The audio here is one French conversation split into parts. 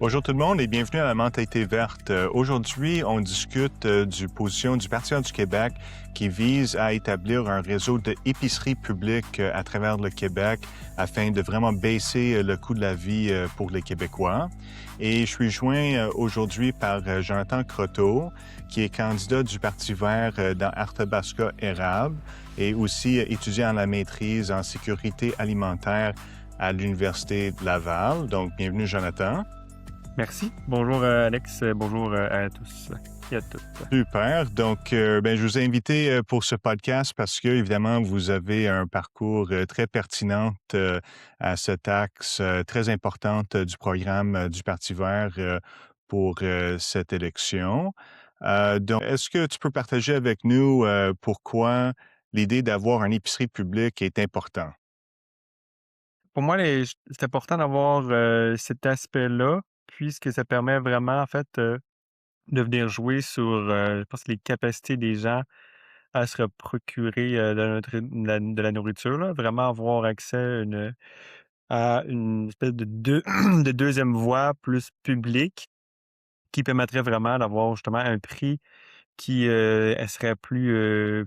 Bonjour tout le monde et bienvenue à la Mentalité verte. Aujourd'hui, on discute du position du Parti vert du Québec qui vise à établir un réseau d'épiceries publiques à travers le Québec afin de vraiment baisser le coût de la vie pour les Québécois. Et je suis joint aujourd'hui par Jonathan Croteau, qui est candidat du Parti vert dans Arthabasca-Érable et aussi étudiant en la maîtrise en sécurité alimentaire à l'Université de Laval. Donc, bienvenue Jonathan. Merci. Bonjour Alex, bonjour à tous et à toutes. Super. Donc, je vous ai invité pour ce podcast parce que, évidemment, vous avez un parcours très pertinent à cet axe très importante du programme du Parti vert pour cette élection. Donc, est-ce que tu peux partager avec nous pourquoi l'idée d'avoir une épicerie publique est important? Pour moi, c'est important d'avoir cet aspect-là, puisque ça permet vraiment, en fait, de venir jouer sur, je pense, les capacités des gens à se procurer de la nourriture, là. Vraiment avoir accès à une espèce de deuxième voie plus publique qui permettrait vraiment d'avoir justement un prix qui, elle serait plus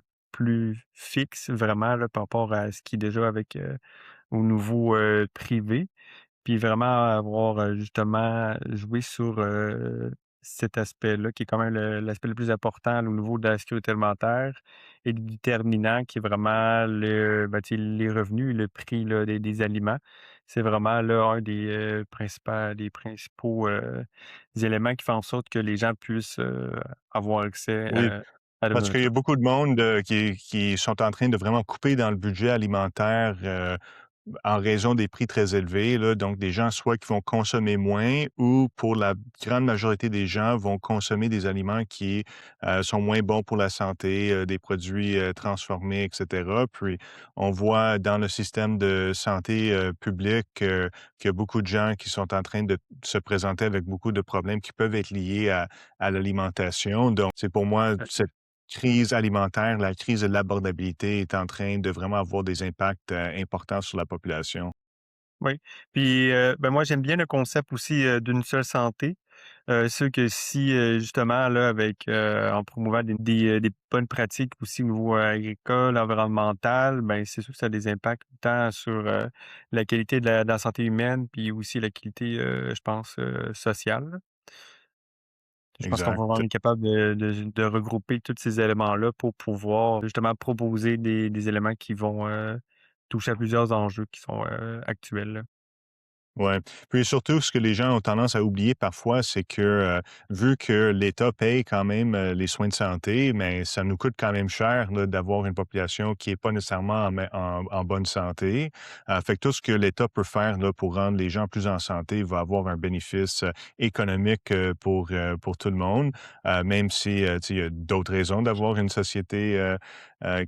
fixe vraiment là, par rapport à ce qui est déjà avec, au niveau, privé. Puis vraiment avoir, justement joué sur, cet aspect-là qui est quand même l'aspect le plus important au niveau de la sécurité alimentaire et le déterminant qui est vraiment tu sais, les revenus, le prix là, des aliments. C'est vraiment là un des principaux, éléments qui font en sorte que les gens puissent, avoir accès Oui. à la Parce qu'il y a nourriture. beaucoup de monde qui sont en train de vraiment couper dans le budget alimentaire en raison des prix très élevés. Là. Donc, des gens soit qui vont consommer moins ou pour la grande majorité des gens vont consommer des aliments qui sont moins bons pour la santé, des produits transformés, etc. Puis, on voit dans le système de santé publique qu'il y a beaucoup de gens qui sont en train de se présenter avec beaucoup de problèmes qui peuvent être liés à l'alimentation. Donc, c'est pour moi cette crise alimentaire, la crise de l'abordabilité est en train de vraiment avoir des impacts importants sur la population. Oui, puis, moi j'aime bien le concept aussi, d'une seule santé. C'est sûr que si, justement là avec, en promouvant des bonnes pratiques aussi au niveau agricole, environnemental, ben, c'est sûr que ça a des impacts tant sur, la qualité de la santé humaine, puis aussi la qualité, je pense, sociale, là. Je pense qu'on va Exact. vraiment être capable de regrouper tous ces éléments-là pour pouvoir justement proposer des éléments qui vont, toucher à plusieurs enjeux qui sont, actuels, là. Ouais. Puis surtout, ce que les gens ont tendance à oublier parfois, c'est que vu que l'État paye quand même les soins de santé, mais ça nous coûte quand même cher là, d'avoir une population qui est pas nécessairement en bonne santé. Fait que tout ce que l'État peut faire là, pour rendre les gens plus en santé va avoir un bénéfice économique pour tout le monde, même si tu sais, il y a d'autres raisons d'avoir une société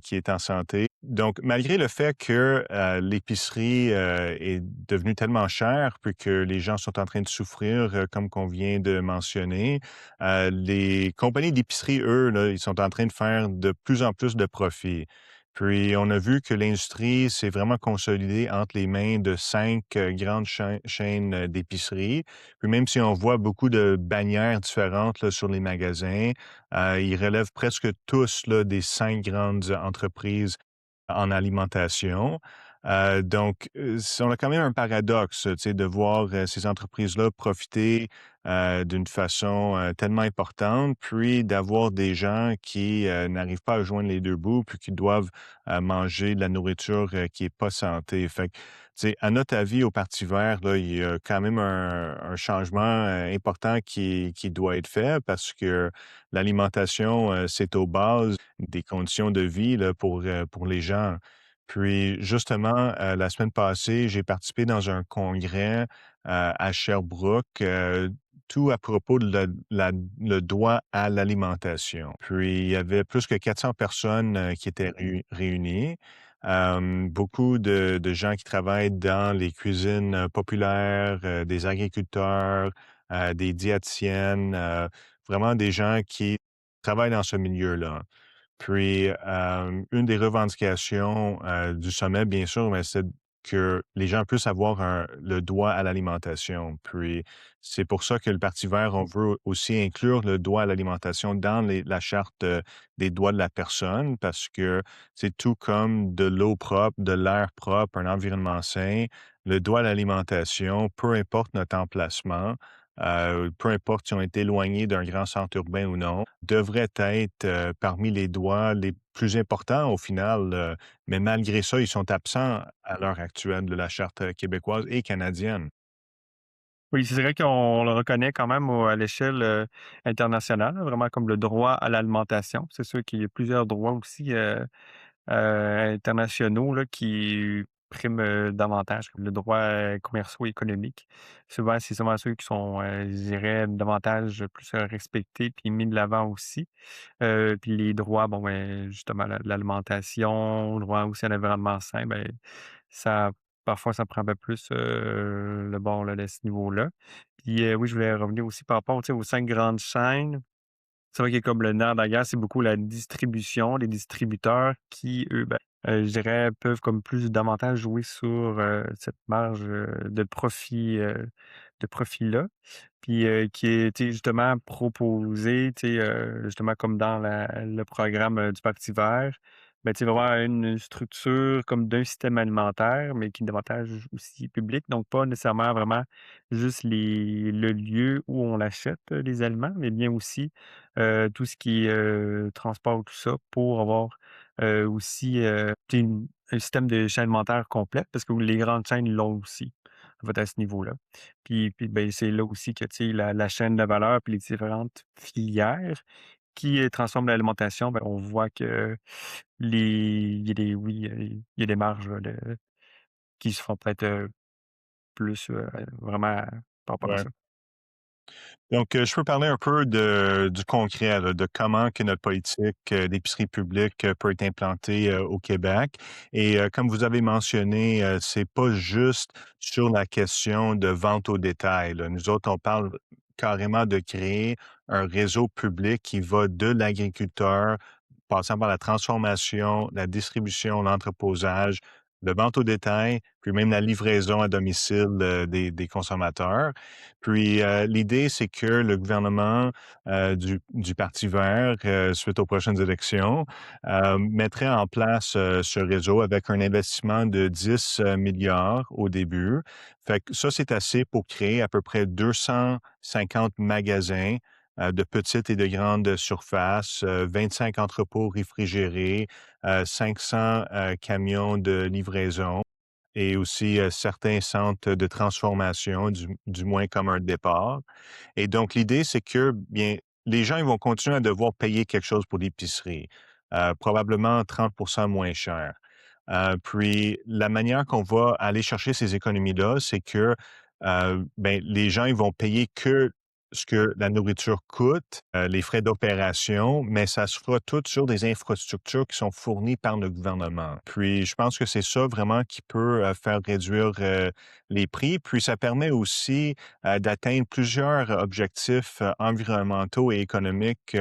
qui est en santé. Donc, malgré le fait que l'épicerie est devenue tellement chère, puis que les gens sont en train de souffrir, comme qu'on vient de mentionner, les compagnies d'épicerie, eux, là, ils sont en train de faire de plus en plus de profits. Puis, on a vu que l'industrie s'est vraiment consolidée entre les mains de 5 grandes chaînes d'épicerie. Puis, même si on voit beaucoup de bannières différentes là, sur les magasins, ils relèvent presque tous là, des 5 grandes entreprises en alimentation. On a quand même un paradoxe, tu sais, de voir, ces entreprises-là profiter, d'une façon, tellement importante, puis d'avoir des gens qui, n'arrivent pas à joindre les 2 bouts, puis qui doivent, manger de la nourriture, qui est pas santé. Fait que, tu sais, à notre avis, au Parti vert, là, il y a quand même un changement, important qui doit être fait parce que l'alimentation, c'est aux bases des conditions de vie, là, pour les gens. Puis justement, la semaine passée, j'ai participé dans un congrès, à Sherbrooke, tout à propos de le droit à l'alimentation. Puis il y avait plus que 400 personnes, qui étaient réunies. Beaucoup de gens qui travaillent dans les cuisines, populaires, des agriculteurs, des diététiciennes, vraiment des gens qui travaillent dans ce milieu-là. Puis, une des revendications, du sommet, bien sûr, mais c'est que les gens puissent avoir le droit à l'alimentation. Puis c'est pour ça que le Parti vert, on veut aussi inclure le droit à l'alimentation dans la charte des droits de la personne parce que c'est tout comme de l'eau propre, de l'air propre, un environnement sain. Le droit à l'alimentation, peu importe notre emplacement, peu importe si on est éloigné d'un grand centre urbain ou non, devrait être parmi les droits les plus importants au final. Mais malgré ça, ils sont absents à l'heure actuelle de la charte québécoise et canadienne. Oui, c'est vrai qu'on le reconnaît quand même à l'échelle internationale, là, vraiment comme le droit à l'alimentation. C'est sûr qu'il y a plusieurs droits aussi internationaux là, qui priment davantage, comme le droit commerciaux et économique. Souvent, c'est souvent ceux qui sont, je dirais, davantage plus respectés puis mis de l'avant aussi. Puis les droits, bon, ben, justement, l'alimentation, le droit aussi à l'environnement sain, ben, ça parfois, ça prend un peu plus, le bord, là, de ce niveau-là. Puis, oui, je voulais revenir aussi par rapport, tu sais, aux 5 grandes chaînes. C'est vrai que comme le nerf de la guerre, c'est beaucoup la distribution, les distributeurs qui, eux, ben, je dirais, peuvent comme plus davantage jouer sur, cette marge, de profit-là. Puis, qui est, tu sais, justement proposé, tu sais, justement comme dans le programme, du Parti vert, ben, tu sais, vraiment une structure comme d'un système alimentaire, mais qui est davantage aussi public, donc pas nécessairement vraiment juste le lieu où on achète, les aliments, mais bien aussi, tout ce qui est, transport, tout ça, pour avoir, aussi, tu sais, un système de chaîne alimentaire complète, parce que les grandes chaînes l'ont aussi, en fait, à ce niveau-là. Puis, ben, c'est là aussi que, tu sais, la chaîne de valeur puis les différentes filières qui, transforment l'alimentation, ben, on voit que il y a des oui, il y a des marges, là, qui se font peut-être, plus, vraiment par rapport à Ouais. ça. Donc, je peux parler un peu du concret, là, de comment que notre politique d'épicerie publique peut être implantée au Québec. Et comme vous avez mentionné, c'est pas juste sur la question de vente au détail, là. Nous autres, on parle carrément de créer un réseau public qui va de l'agriculteur, passant par la transformation, la distribution, l'entreposage, de vente au détail, puis même la livraison à domicile des consommateurs. Puis l'idée, c'est que le gouvernement du Parti vert, suite aux prochaines élections, mettrait en place ce réseau avec un investissement de 10 milliards au début. Fait que ça, c'est assez pour créer à peu près 250 magasins de petites et de grandes surfaces, 25 entrepôts réfrigérés, 500 camions de livraison et aussi certains centres de transformation, du moins comme un départ. Et donc, l'idée, c'est que, bien, les gens ils vont continuer à devoir payer quelque chose pour l'épicerie, probablement 30 moins cher. Puis, la manière qu'on va aller chercher ces économies-là, c'est que ben, les gens ils vont payer que ce que la nourriture coûte, les frais d'opération, mais ça se fera tout sur des infrastructures qui sont fournies par le gouvernement. Puis, je pense que c'est ça vraiment qui peut faire réduire les prix. Puis, ça permet aussi d'atteindre plusieurs objectifs environnementaux et économiques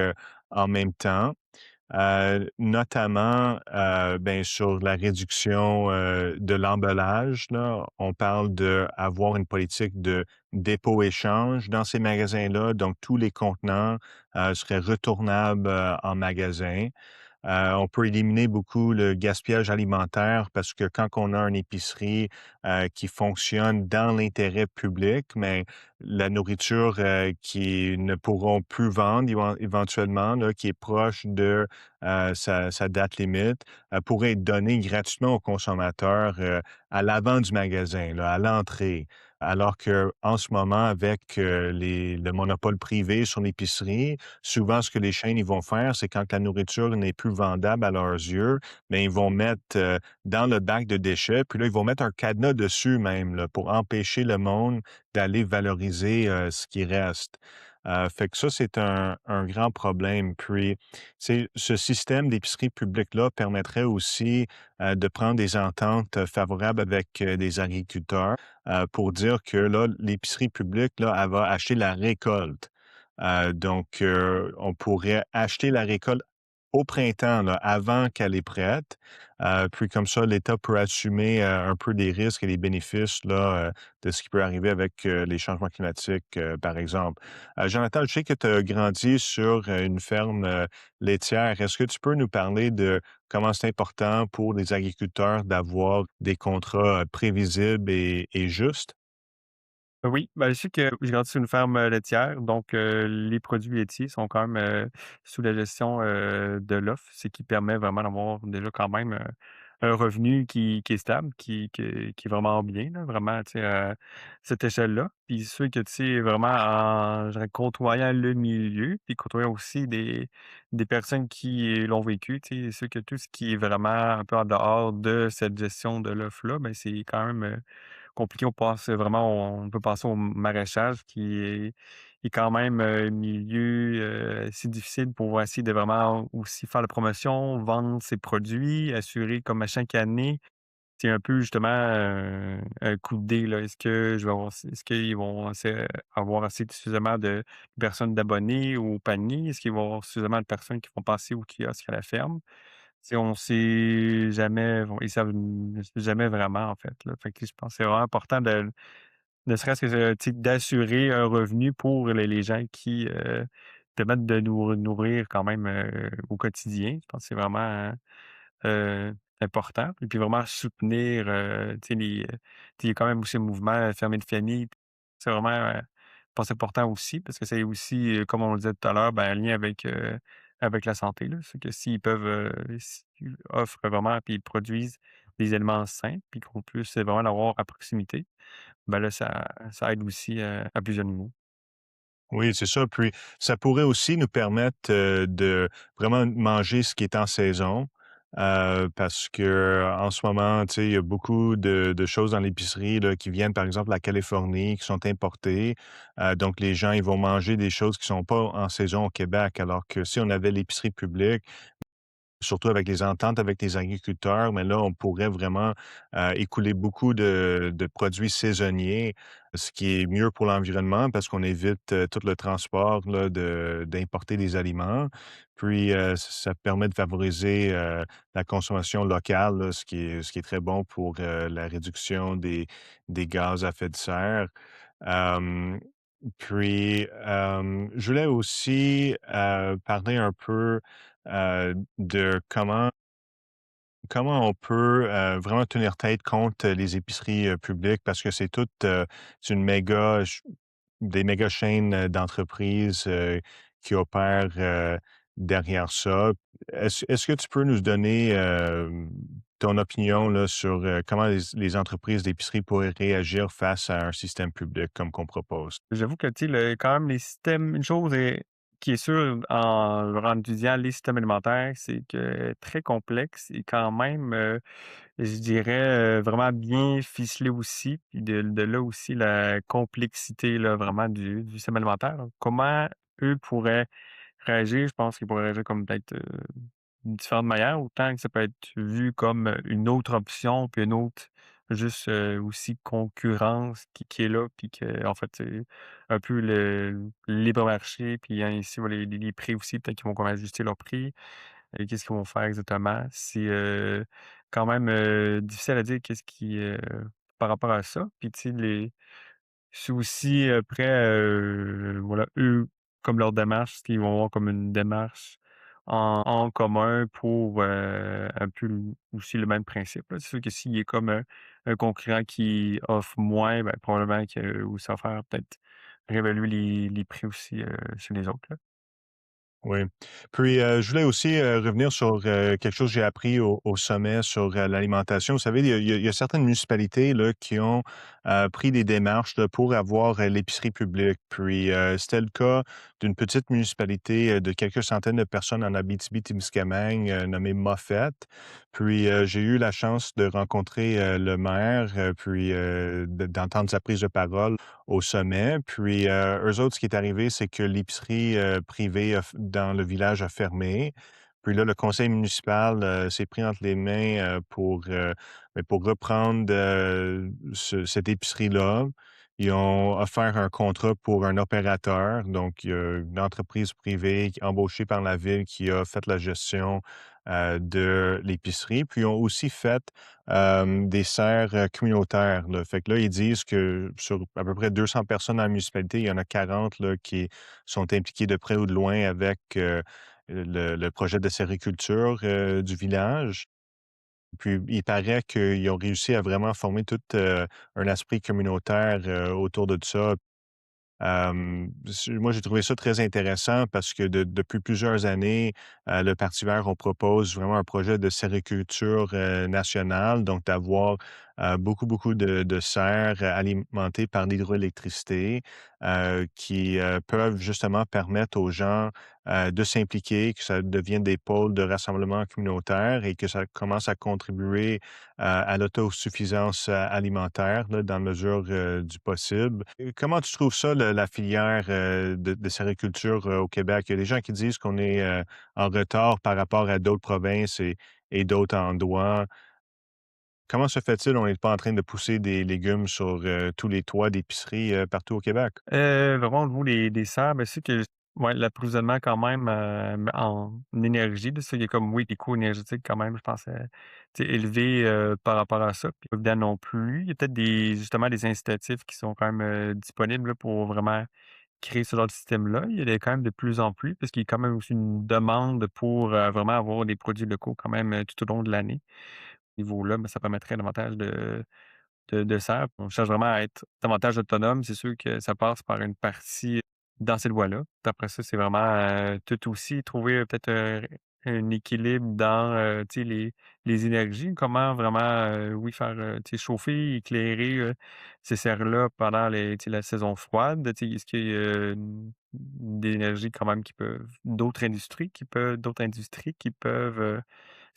en même temps. Notamment, ben, sur la réduction, de l'emballage, là. On parle d'avoir une politique de dépôt-échange dans ces magasins-là, donc tous les contenants, seraient retournables, en magasin. On peut éliminer beaucoup le gaspillage alimentaire parce que quand on a une épicerie, qui fonctionne dans l'intérêt public, mais la nourriture, qui ne pourront plus vendre éventuellement, là, qui est proche de, sa date limite, pourrait être donnée gratuitement aux consommateurs, à l'avant du magasin, là, à l'entrée. Alors que en ce moment, avec, le monopole privé sur l'épicerie, souvent, ce que les chaînes ils vont faire, c'est quand la nourriture n'est plus vendable à leurs yeux, mais ils vont mettre, dans le bac de déchets, puis là, ils vont mettre un cadenas dessus même, là, pour empêcher le monde d'aller valoriser, ce qui reste. Fait que ça, c'est un grand problème. Puis, tu ce système d'épicerie publique-là permettrait aussi, de prendre des ententes favorables avec, des agriculteurs, pour dire que là, l'épicerie publique, là, elle va acheter la récolte. Donc, on pourrait acheter la récolte au printemps, là, avant qu'elle est prête. Puis comme ça, l'État peut assumer, un peu des risques et des bénéfices là, de ce qui peut arriver avec, les changements climatiques, par exemple. Jonathan, je sais que tu as grandi sur, une ferme, laitière. Est-ce que tu peux nous parler de comment c'est important pour les agriculteurs d'avoir des contrats, prévisibles et justes? Oui, ben, je sais que j'ai grandi sur une ferme, laitière, donc les produits laitiers sont quand même, sous la gestion, de l'offre, ce qui permet vraiment d'avoir déjà quand même, un revenu qui est stable, qui est vraiment bien là, vraiment, tu sais, à cette échelle-là. Puis c'est sûr que, tu sais, vraiment en je dirais côtoyant le milieu, puis côtoyant aussi des personnes qui l'ont vécu, tu sais, c'est sûr que tout ce qui est vraiment un peu en dehors de cette gestion de l'offre-là, ben, c'est quand même, compliqué. On peut passer au maraîchage qui est quand même, un milieu, assez difficile pour essayer de vraiment aussi faire la promotion, vendre ses produits, assurer comme à chaque année, c'est un peu justement, un coup de dé là. Est-ce qu'ils vont avoir assez suffisamment de personnes d'abonnés au panier? Est-ce qu'ils vont avoir suffisamment de personnes qui vont passer au kiosque à la ferme? Si on sait jamais, ils savent jamais vraiment, en fait, là. Fait que je pense que c'est vraiment important de ne serait-ce que, tu sais, d'assurer un revenu pour les gens qui, permettent de nous nourrir quand même, au quotidien. Je pense que c'est vraiment, important et puis vraiment soutenir, tu sais, tu sais, il y a quand même aussi le mouvement, Fermier de famille. C'est vraiment, je pense important aussi parce que c'est aussi, comme on le disait tout à l'heure, ben, un lien avec la santé, là. C'est que s'ils peuvent, s'ils offrent vraiment puis ils produisent des aliments sains puis qu'on puisse vraiment l'avoir à proximité, ben, là, ça aide aussi, à plusieurs niveaux. Oui, c'est ça. Puis ça pourrait aussi nous permettre, de vraiment manger ce qui est en saison, parce que en ce moment, tu sais, il y a beaucoup de choses dans l'épicerie, là, qui viennent, par exemple, de la Californie, qui sont importées. Donc les gens, ils vont manger des choses qui sont pas en saison au Québec, alors que si on avait l'épicerie publique, surtout avec les ententes avec les agriculteurs, mais là, on pourrait vraiment, écouler beaucoup de produits saisonniers, ce qui est mieux pour l'environnement parce qu'on évite, tout le transport là d'importer des aliments. Puis, ça permet de favoriser, la consommation locale là, ce qui est très bon pour, la réduction des gaz à effet de serre. Hem, je voulais aussi, parler un peu, de comment on peut, vraiment tenir tête contre les épiceries, publiques parce que c'est une méga ch des méga chaînes, d'entreprises, qui opèrent, derrière ça. Est-ce que tu peux nous donner, ton opinion là sur, comment les entreprises d'épicerie pourraient réagir face à un système public comme qu'on propose? J'avoue que, tu sais, quand même, les systèmes une chose qui est sûre en étudiant les systèmes alimentaires, c'est que très complexe et quand même, je dirais, vraiment bien ficelé aussi. Puis de là aussi la complexité, là, vraiment du système alimentaire. Donc comment eux pourraient réagir? Je pense qu'ils pourraient réagir comme peut-être, différentes manières. Autant que ça peut être vu comme, une autre option, puis une autre juste, aussi concurrence qui est là, puis que en fait, c'est un peu le libre marché, puis ainsi va les prix aussi, peut-être qu'ils vont comme ajuster leurs prix et qu'est-ce qu'ils vont faire exactement? C'est, quand même, difficile à dire qu'est-ce qui, par rapport à ça. Puis tu sais, c'est aussi après, voilà, eux, comme leur démarche, ils vont avoir comme une démarche en commun pour, un peu aussi le même principe, là. C'est sûr que s'il y a comme, un concurrent qui offre moins, ben, probablement que ou ça va faire peut-être réévaluer les prix aussi, chez les autres, là. Oui. Puis, je voulais aussi, revenir sur, quelque chose que j'ai appris au sommet sur, l'alimentation. Vous savez, il y a certaines municipalités là, qui ont, pris des démarches là, pour avoir, l'épicerie publique. Puis, c'était le cas d'une petite municipalité, de quelques centaines de personnes en Abitibi-Témiscamingue, nommée Moffett. Puis, j'ai eu la chance de rencontrer, le maire, puis, d'entendre sa prise de parole au sommet. Puis, eux autres, ce qui est arrivé, c'est que l'épicerie, privée dans le village a fermé. Puis là, le conseil municipal, s'est pris entre les mains, pour reprendre, cette épicerie-là. ils ont offert un contrat pour un opérateur. Donc, il y a une entreprise privée embauchée par la ville qui a fait la gestion de l'épicerie. Puis, ils ont aussi fait des serres communautaires, là. Fait que là, ils disent que sur à peu près 200 personnes dans la municipalité, il y en a 40 là, qui sont impliquées de près ou de loin avec le projet de sériculture du village. Puis il paraît qu'ils ont réussi à vraiment former tout, un esprit communautaire, autour de ça. Moi, j'ai trouvé ça très intéressant parce que depuis plusieurs années, le Parti vert, on propose vraiment un projet de sériculture, nationale, donc d'avoir, beaucoup de serres alimentées par l'hydroélectricité, qui, peuvent justement permettre aux gens, de s'impliquer, que ça devienne des pôles de rassemblement communautaire et que ça commence à contribuer, à l'autosuffisance, alimentaire, là, dans la mesure, du possible. Comment tu trouves ça, la filière, de sériculture, au Québec? Il y a des gens qui disent qu'on est, en retard par rapport à d'autres provinces et d'autres endroits. Comment se fait-il, on n'est pas en train de pousser des légumes sur, tous les toits d'épiceries, partout au Québec? Vraiment au niveau des serres, ben, c'est que ouais, l'approvisionnement quand même, en énergie, là, ça, il y a comme oui, des coûts énergétiques quand même, je pense, tu sais, élevés, par rapport à ça. Puis évidemment non plus. Il y a peut-être des justement des incitatifs qui sont quand même, disponibles là, pour vraiment créer ce genre de système-là. Il y en a quand même de plus en plus, parce qu'il y a quand même aussi une demande pour, vraiment avoir des produits locaux quand même, tout au long de l'année. Niveau-là, ben, ça permettrait davantage de serre. On cherche vraiment à être davantage autonome. C'est sûr que ça passe par une partie dans cette voie-là. Puis après ça, c'est vraiment, tout aussi trouver, peut-être, un équilibre dans, tu sais, les énergies. Comment vraiment, oui, faire, tu sais, chauffer, éclairer, ces serres-là pendant les tu sais, la saison froide. Tu sais, est-ce qu'il y a, des énergies quand même qui peuvent d'autres industries qui peuvent,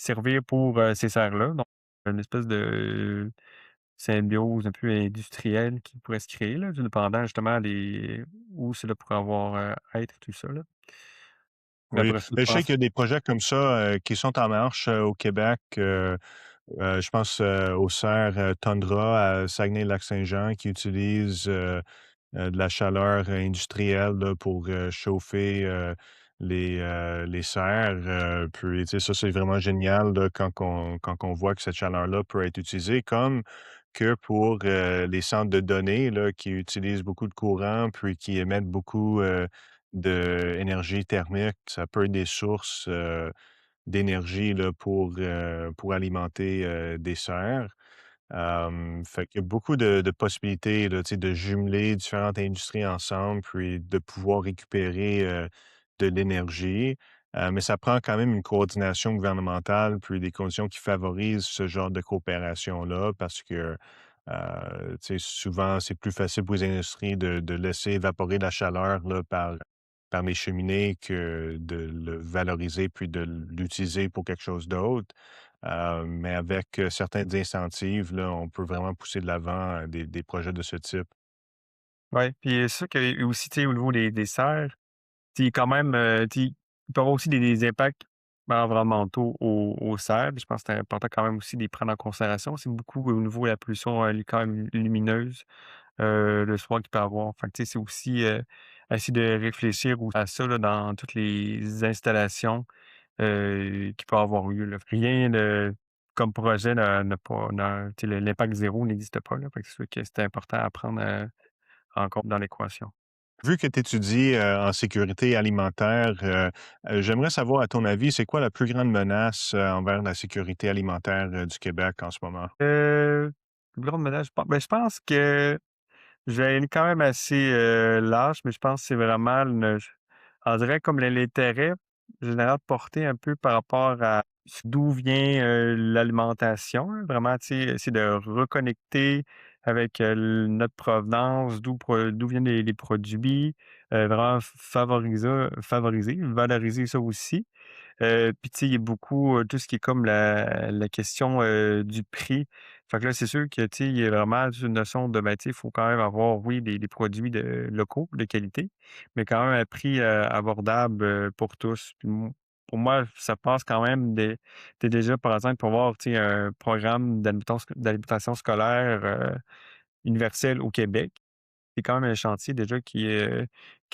servir pour, ces serres-là? Donc une espèce de symbiose un peu industrielle qui pourrait se créer là, tout dépendant justement des où cela pourrait avoir, être tout ça là. Mais Oui, après ça, je mais je sais pense qu'il y a des projets comme ça, qui sont en marche, au Québec, je pense, aux serres, Tundra à Saguenay-Lac-Saint-Jean qui utilisent, de la chaleur industrielle là, pour, chauffer, les serres, puis tu sais, ça, c'est vraiment génial là, quand on voit que cette chaleur-là peut être utilisée, comme que pour, les centres de données là, qui utilisent beaucoup de courant, puis qui émettent beaucoup, d'énergie thermique. Ça peut être des sources, d'énergie là, pour alimenter, des serres. Fait qu'il y a beaucoup de possibilités là, tu sais, de jumeler différentes industries ensemble, puis de pouvoir récupérer, de l'énergie. Mais ça prend quand même une coordination gouvernementale, puis des conditions qui favorisent ce genre de coopération-là parce que, tu sais, souvent, c'est plus facile pour les industries de laisser évaporer la chaleur là, par les cheminées que de le valoriser puis de l'utiliser pour quelque chose d'autre. Mais avec, certaines incentives, là, on peut vraiment pousser de l'avant, des projets de ce type. ouais, puis c'est sûr que aussi, tu sais, au niveau des serres, tu sais, quand même, tu sais, il peut y avoir aussi des impacts environnementaux aux serres. Puis je pense que c'est important quand même aussi de les prendre en considération. C'est beaucoup au niveau de la pollution, quand même lumineuse, le soir qu'il peut y avoir. Fait que, tu sais, c'est aussi, essayer de réfléchir à ça là, dans toutes les installations qui peut avoir lieu, là. Rien de comme projet n'a pas n'a tu sais, l'impact zéro n'existe pas, là. Fait que c'est sûr que c'est important à prendre, en compte dans l'équation. Vu que tu étudies, en sécurité alimentaire, j'aimerais savoir, à ton avis, c'est quoi la plus grande menace, envers la sécurité alimentaire, du Québec en ce moment? Plus grande menace, je pense que je vais aller quand même assez, large, mais je pense que c'est vraiment le on dirait comme l'intérêt général porté un peu par rapport à d'où vient, l'alimentation, là. Vraiment, tu sais, essayer de reconnecter avec, notre provenance, d'où viennent les produits, vraiment favoriser, valoriser ça aussi. Puis tu sais, il y a beaucoup, tout ce qui est comme la question, du prix. Fait que là, c'est sûr que, tu sais, il y a vraiment une notion de, ben, tu sais, il faut quand même avoir, oui, des produits locaux, de qualité, mais quand même à prix, abordable, pour tous. Puis pour moi, ça passe quand même tu déjà, par exemple, pour avoir, tu sais, un programme d'alimentation scolaire, universel au Québec. c'est quand même un chantier déjà qui a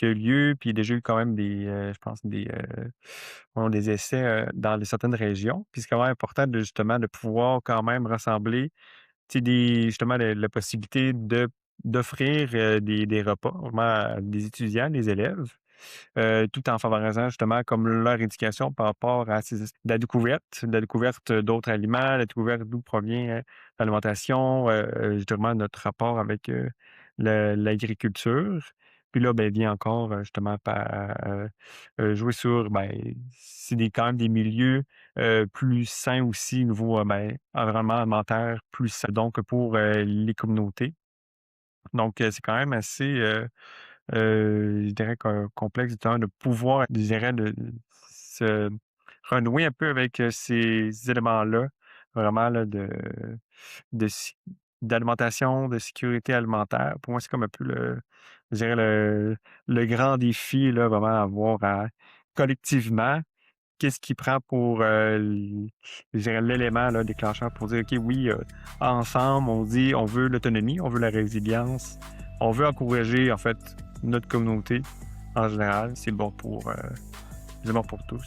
eu lieu, puis il y a déjà eu quand même je pense des essais, dans certaines régions. Puis c'est quand même important de justement de pouvoir quand même rassembler, tu sais, justement la possibilité d'offrir, des repas vraiment à des étudiants, des élèves. Tout en favorisant justement comme leur éducation par rapport à la découverte d'autres aliments, la découverte d'où provient, l'alimentation, justement notre rapport avec, l'agriculture. Puis là, ben, vient encore, justement jouer sur, ben, c'est quand même des milieux, plus sains aussi niveau, ben, environnement alimentaire plus sain donc pour, les communautés. Donc, c'est quand même assez, je dirais complexe justement de pouvoir, je dirais, de se renouer un peu avec, ces éléments-là, vraiment là de s d'alimentation, de sécurité alimentaire. Pour moi, c'est comme un peu je dirais le grand défi là, vraiment à avoir collectivement, qu'est-ce qui prend pour, je dirais l'élément là déclencheur pour dire: «OK, oui, ensemble, on dit on veut l'autonomie, on veut la résilience, on veut encourager en fait notre communauté en général, c'est bon pour tous».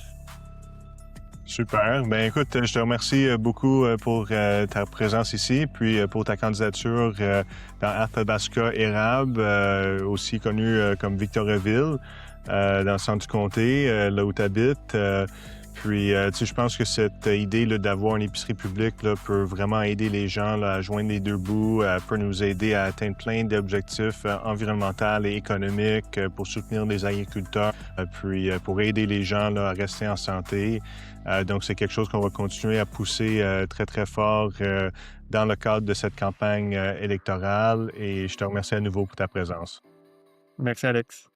Super. Ben écoute, je te remercie beaucoup pour ta présence ici, puis pour ta candidature dans Athabasca Érable, aussi connu comme Victoriaville, dans le centre du comté, là où tu habites. Puis, tu sais, je pense que cette idée là, d'avoir une épicerie publique là, peut vraiment aider les gens là, à joindre les deux bouts, peut nous aider à atteindre plein d'objectifs environnementaux et économiques pour soutenir les agriculteurs, puis pour aider les gens là, à rester en santé. Donc, c'est quelque chose qu'on va continuer à pousser très, très fort dans le cadre de cette campagne électorale et je te remercie à nouveau pour ta présence. Merci Alex.